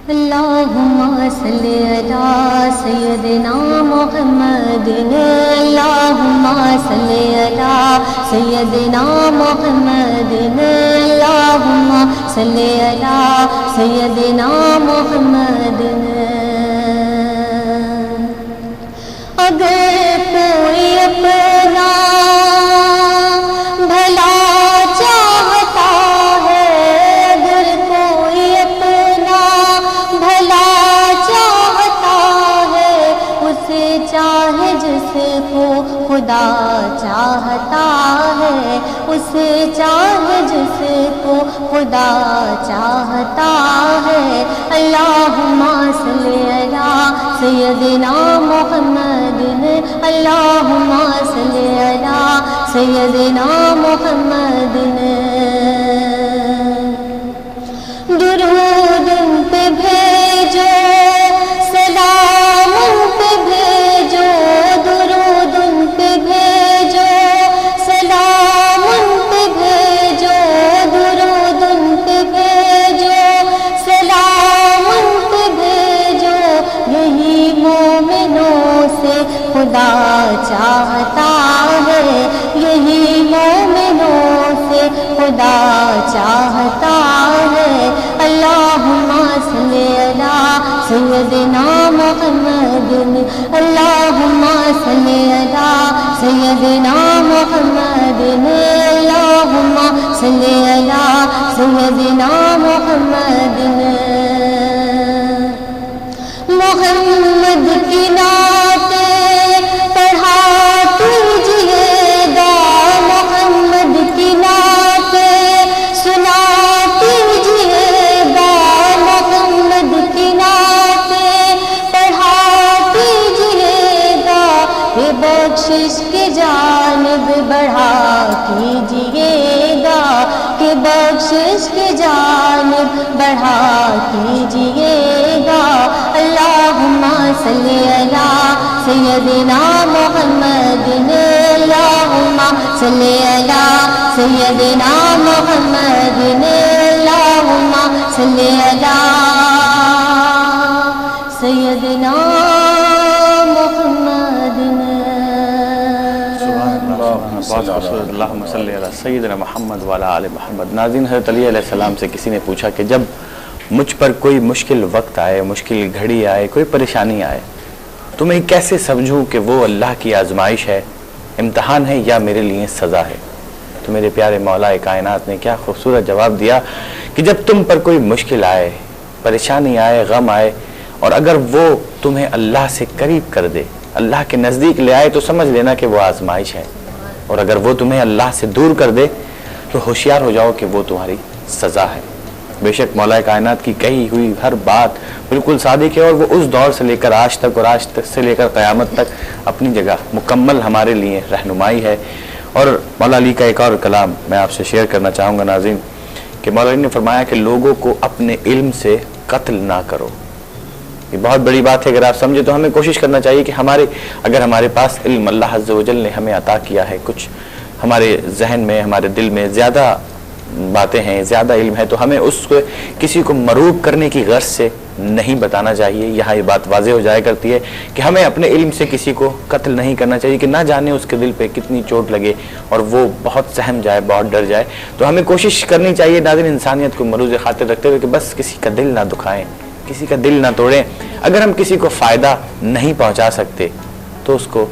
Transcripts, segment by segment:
اللہم صلی علی سیدنا محمد اللہم صلی علی سیدنا محمد اللہم صلی علی سیدنا محمد اگر کوئی اپنا بھلا چاہتا ہے اگر کوئی اپنا بھلا چاہتا ہے اسے چاہے جس کو خدا چاہتا ہے اسے چاہے جس کو خدا چاہتا ہے اللہم صلی علی سیدنا محمد اللہم صلی علی سیدنا محمد درود ان پہ بھیجو سلام ان پہ بھیجو درود ان پہ بھیجو سلام ان پہ بھیجو درود ان پہ بھیجو سلام ان پہ بھیجو یہی مومنوں سے خدا چاہتا ہے یہی مومنوں سے خدا چاہتا ہے اللہم صلی علی سیدنا محمد اللہم صلی علی سیدنا محمد اللہم صلی علی سیدنا محمد محمد کی نعت پڑھا کیجئے گا محمد کی نعت سنا کیجئے گا محمد کی نعت پڑھا کیجئے گا کہ بخشش کی جانب بڑھا کیجئے گا کہ بخشش کی جانب بڑھا کیجئے گا اللہم صلی علی سیدنا محمد اللہم صلی علی سیدنا محمد اللہم صلی علی سیدنا محمد بہت خوبصورت اللہم صلی علی سیدنا محمد وعلی آل محمد. ناظرین، حضرت علی علیہ السلام سے کسی نے پوچھا کہ جب مجھ پر کوئی مشکل وقت آئے، مشکل گھڑی آئے، کوئی پریشانی آئے تو میں کیسے سمجھوں کہ وہ اللہ کی آزمائش ہے، امتحان ہے یا میرے لیے سزا ہے؟ تو میرے پیارے مولا کائنات نے کیا خوبصورت جواب دیا کہ جب تم پر کوئی مشکل آئے، پریشانی آئے، غم آئے اور اگر وہ تمہیں اللہ سے قریب کر دے، اللہ کے نزدیک لے آئے تو سمجھ لینا کہ وہ آزمائش ہے، اور اگر وہ تمہیں اللہ سے دور کر دے تو ہوشیار ہو جاؤ کہ وہ تمہاری سزا ہے. بے شک مولا کائنات کی کہی ہوئی ہر بات بالکل صادق ہے، اور وہ اس دور سے لے کر آج تک اور آج تک سے لے کر قیامت تک اپنی جگہ مکمل ہمارے لیے رہنمائی ہے. اور مولا علی کا ایک اور کلام میں آپ سے شیئر کرنا چاہوں گا ناظرین، کہ مولا علی نے فرمایا کہ لوگوں کو اپنے علم سے قتل نہ کرو. یہ بہت بڑی بات ہے. اگر آپ سمجھے تو ہمیں کوشش کرنا چاہیے کہ اگر ہمارے پاس علم اللہ عز و جل نے ہمیں عطا کیا ہے، کچھ ہمارے ذہن میں، ہمارے دل میں زیادہ باتیں ہیں، زیادہ علم ہے، تو ہمیں اس کو کسی کو مروب کرنے کی غرض سے نہیں بتانا چاہیے. یہاں یہ بات واضح ہو جایا کرتی ہے کہ ہمیں اپنے علم سے کسی کو قتل نہیں کرنا چاہیے کہ نہ جانے اس کے دل پہ کتنی چوٹ لگے اور وہ بہت سہم جائے، بہت ڈر جائے. تو ہمیں کوشش کرنی چاہیے ناظرین انسانیت کو مروز خاطر رکھتے ہوئے کہ بس کسی کا دل نہ دکھائیں، کسی کا دل نہ توڑیں. اگر ہم کسی کو فائدہ نہیں پہنچا سکتے تو اس کو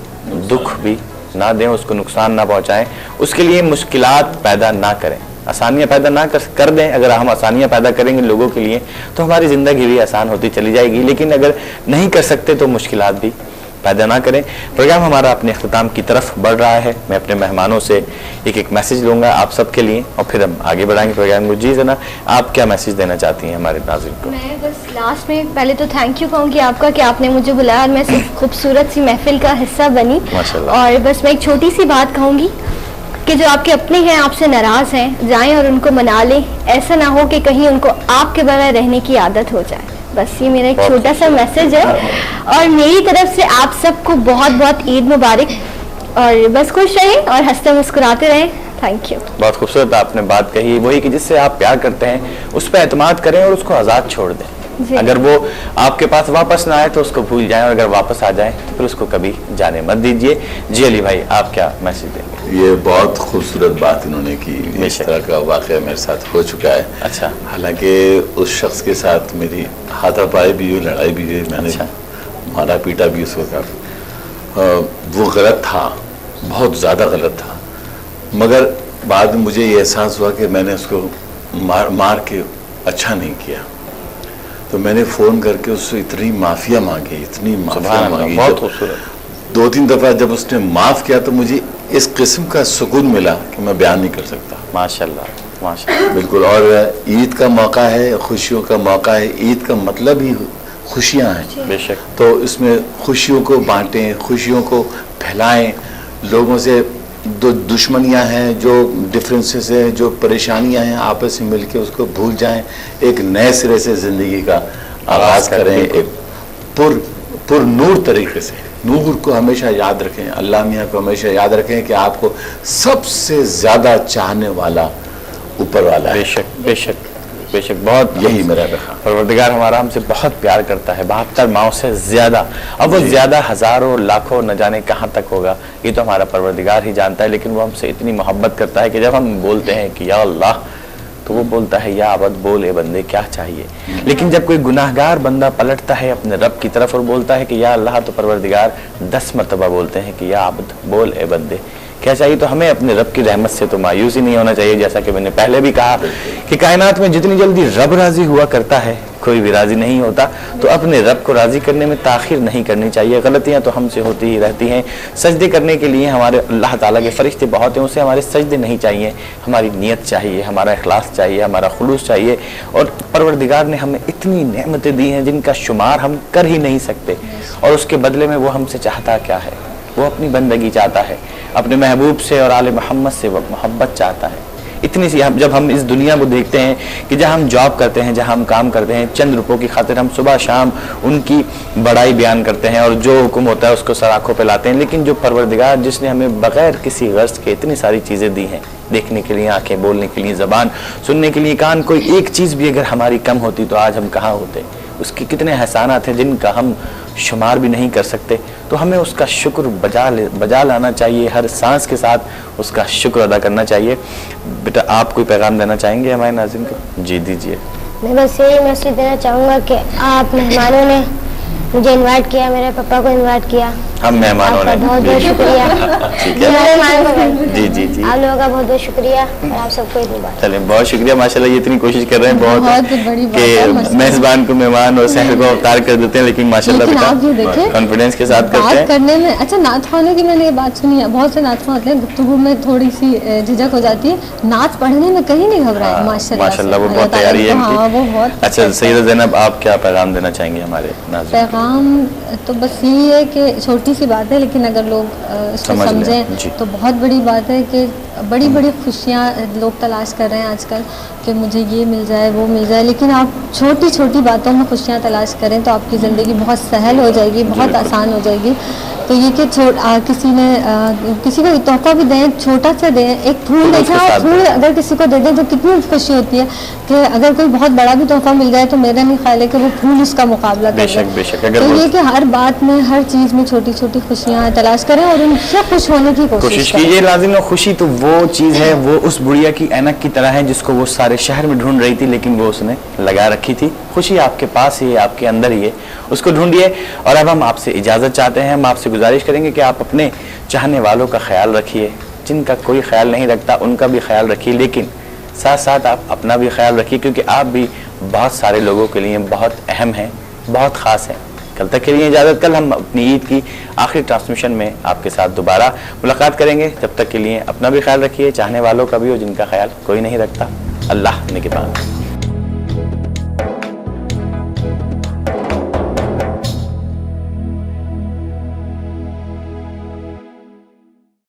دکھ بھی نہ دیں، اس کو نقصان نہ پہنچائیں، اس کے لیے مشکلات پیدا نہ کریں، آسانیاں پیدا نہ کر دیں. اگر ہم آسانیاں پیدا کریں گے لوگوں کے لیے تو ہماری زندگی بھی آسان ہوتی چلی جائے گی، لیکن اگر نہیں کر سکتے تو مشکلات بھی پیدا نہ کریں. پروگرام ہمارا اپنے اختتام کی طرف بڑھ رہا ہے. میں اپنے مہمانوں سے ایک میسیج لوں گا آپ سب کے لیے اور پھر ہم آگے بڑھائیں گے پروگرام کو. جی زنا، آپ کیا میسیج دینا چاہتی ہیں ہمارے ناظرین کو؟ میں بس لاسٹ میں پہلے تو تھینک یو کہوں گی آپ کا کہ آپ نے مجھے بلایا اور میں خوبصورت سی محفل کا حصہ بنی. اور بس میں ایک چھوٹی سی بات کہوں گی کہ جو آپ کے اپنے ہیں آپ سے ناراض ہیں، جائیں اور ان کو منا لیں. ایسا نہ ہو کہ کہیں ان کو آپ کے بغیر رہنے کی عادت ہو جائے. بس یہ میرا ایک چھوٹا سا میسج ہے اور میری طرف سے آپ سب کو بہت بہت عید مبارک. اور بس خوش رہیں اور ہنستے مسکراتے رہیں. Thank you. بہت خوبصورت آپ نے بات کہی. وہی کہ جس سے آپ پیار کرتے ہیں اس پہ اعتماد کریں اور اس کو آزاد چھوڑ دیں. جی۔ اگر وہ آپ کے پاس واپس نہ آئے تو اس کو بھول جائیں، اور اگر واپس آ جائیں تو پھر اس کو کبھی جانے مت دیجیے۔ جی علی بھائی، آپ کیا میسج دیں گے؟ یہ بہت خوبصورت بات انہوں نے کی، اس طرح کا واقعہ میرے ساتھ ہو چکا ہے۔ اچھا، حالانکہ اس شخص کے ساتھ میری ہاتھا پائی بھی ہوئی، لڑائی بھی ہوئی، میں نے مارا پیٹا بھی اس کو کافی۔ وہ غلط تھا، بہت زیادہ غلط تھا، مگر بعد میں مجھے یہ احساس ہوا کہ میں نے اس کو مار کے اچھا نہیں کیا، تو میں نے فون کر کے اس سے اتنی معافیا مانگی، اتنی معافیا مانگی، بہت خوبصورت۔ 2-3 دفعہ جب اس نے معاف کیا تو مجھے اس قسم کا سکون ملا کہ میں بیان نہیں کر سکتا۔ ماشاءاللہ، ماشاءاللہ، بالکل۔ اور عید کا موقع ہے، خوشیوں کا موقع ہے، عید کا مطلب ہی خوشیاں ہیں، بے شک۔ تو اس میں خوشیوں کو بانٹیں، خوشیوں کو پھیلائیں، لوگوں سے جو دشمنیاں ہیں، جو ڈفرینسز ہیں، جو پریشانیاں ہیں، آپس میں مل کے اس کو بھول جائیں، ایک نئے سرے سے زندگی کا آغاز کریں، ایک پر نور طریقے سے۔ نور کو ہمیشہ یاد رکھیں، اللہ میاں کو ہمیشہ یاد رکھیں کہ آپ کو سب سے زیادہ چاہنے والا اوپر والا ہے۔ بے شک، بے شک، بے شک، بہت یہی میرا پیغام۔ پروردگار ہمارا ہم سے بہت پیار کرتا ہے، 72 ماؤں سے زیادہ۔ اب وہ زیادہ ہزاروں لاکھوں نہ جانے کہاں تک ہوگا، یہ تو ہمارا پروردگار ہی جانتا ہے، لیکن وہ ہم سے اتنی محبت کرتا ہے کہ جب ہم بولتے ہیں کہ یا اللہ، تو وہ بولتا ہے یا عبد بول اے بندے کیا چاہیے۔ لیکن جب کوئی گناہگار بندہ پلٹتا ہے اپنے رب کی طرف اور بولتا ہے کہ یا اللہ، تو پروردگار 10 مرتبہ بولتے ہیں کہ یا عبد بول اے بندے کیا چاہیے۔ تو ہمیں اپنے رب کی رحمت سے تو مایوس ہی نہیں ہونا چاہیے، جیسا کہ میں نے پہلے بھی کہا کہ کائنات میں جتنی جلدی رب راضی ہوا کرتا ہے کوئی بھی راضی نہیں ہوتا، تو اپنے رب کو راضی کرنے میں تاخیر نہیں کرنی چاہیے۔ غلطیاں تو ہم سے ہوتی ہی رہتی ہیں، سجدے کرنے کے لیے ہمارے اللہ تعالیٰ کے فرشتے بہت ہیں، اسے ہمارے سجدے نہیں چاہیے، ہماری نیت چاہیے، ہمارا اخلاص چاہیے، ہمارا خلوص چاہیے۔ اور پروردگار نے ہمیں اتنی نعمتیں دی ہیں جن کا شمار ہم کر ہی نہیں سکتے، اور اس کے بدلے میں وہ ہم سے چاہتا کیا ہے؟ وہ اپنی بندگی چاہتا ہے، اپنے محبوب سے اور آل محمد سے وہ محبت چاہتا ہے۔ اتنی سی جب ہم اس دنیا کو دیکھتے ہیں کہ جہاں ہم جاب کرتے ہیں، جہاں ہم کام کرتے ہیں، چند روپوں کی خاطر ہم صبح شام ان کی بڑائی بیان کرتے ہیں اور جو حکم ہوتا ہے اس کو سر آنکھوں پہ لاتے ہیں، لیکن جو پروردگار جس نے ہمیں بغیر کسی غرض کے اتنی ساری چیزیں دی ہیں، دیکھنے کے لیے آنکھیں، بولنے کے لیے زبان، سننے کے لیے کان، کوئی ایک چیز بھی اگر ہماری کم ہوتی تو آج ہم کہاں ہوتے؟ اس کے کتنے احسانات ہیں جن کا ہم شمار بھی نہیں کر سکتے، تو ہمیں اس کا شکر بجا لانا چاہیے، ہر سانس کے ساتھ اس کا شکر ادا کرنا چاہیے۔ بیٹا آپ کوئی پیغام دینا چاہیں گے ہمارے ناظرین کو؟ جی دیجیے۔ میں بس یہی میسج دینا چاہوں گا کہ آپ مہمانوں نے مجھے انوائٹ کیا، میرے پپا کو انوائٹ کیا، ہم مہمانوں نے بہت بہت شکریہ۔ ٹھیک ہے، جی جی جی، آپ لوگوں کا بہت بہت شکریہ، اور آپ سب کو عید مبارک۔ چلیں بہت شکریہ، ماشاءاللہ یہ اتنی کوشش کر رہے ہیں بہت کہ میزبان کو مہمان اور سحر کو افطار کر دیتے ہیں، لیکن ماشاءاللہ بیٹا کانفیڈنس کے ساتھ کرتے ہیں کرنے میں۔ اچھا، نعت خوانوں کی میں نے یہ بات سنی ہے، بہت سے نعت خوان ہوتے ہیں، گفتگو میں تھوڑی سی جھجک ہو جاتی ہے، نعت پڑھنے میں کہیں نہیں گھبرائے، ماشاءاللہ وہ بہت تیاری ہے ان کی۔ اچھا سیدہ زینب، آپ کیا پیغام دینا چاہیں گے ہمارے ناظرین؟ پیغام تو بس یہی ہے کہ چھوٹی سی بات ہے، لیکن اگر لوگ اس کو سمجھیں تو بہت بڑی بات ہے کہ بڑی بڑی خوشیاں لوگ تلاش کر رہے ہیں آج کل کہ مجھے یہ مل جائے، وہ مل جائے، لیکن آپ چھوٹی چھوٹی باتوں میں خوشیاں تلاش کریں تو آپ کی زندگی بہت سہل ہو جائے گی، بہت آسان ہو جائے گی۔ تو یہ کہ کسی کو تحفہ بھی دیں، چھوٹا سا دیں، ایک پھول دیکھا، پھول اگر کسی کو دے دیں تو کتنی خوشی ہوتی ہے کہ اگر کوئی بہت بڑا بھی تحفہ مل جائے تو میرا نہیں خیال ہے کہ وہ پھول اس کا مقابلہ کر دے۔ تو یہ کہ ہر بات میں، ہر چیز میں چھوٹی چھوٹی خوشیاں تلاش کریں اور ان سے خوش ہونے کی کوشش کریں۔ کیجیے لازم۔ خوشی تو وہ چیز ہے، وہ اس بڑھیا کی اینک کی طرح ہے جس کو وہ سارے شہر میں ڈھونڈ رہی تھی لیکن وہ اس نے لگا رکھی تھی۔ خوشی آپ کے پاس ہی ہے، آپ کے اندر ہی ہے، اس کو ڈھونڈیے۔ اور اب ہم آپ سے اجازت چاہتے ہیں، ہم آپ سے گزارش کریں گے کہ آپ اپنے چاہنے والوں کا خیال رکھیے، جن کا کوئی خیال نہیں رکھتا ان کا بھی خیال رکھیے، لیکن ساتھ ساتھ آپ اپنا بھی خیال رکھیے، کیونکہ آپ بھی بہت سارے لوگوں کے لیے بہت اہم ہیں، بہت خاص ہیں۔ کل تک کے لیے اجازت، کل ہم اپنی عید کی آخری ٹرانسمیشن میں آپ کے ساتھ دوبارہ ملاقات کریں گے۔ جب تک کے لیے اپنا بھی خیال رکھیے، چاہنے والوں کا بھی، اور جن کا خیال کوئی نہیں رکھتا۔ اللہ نگہبان۔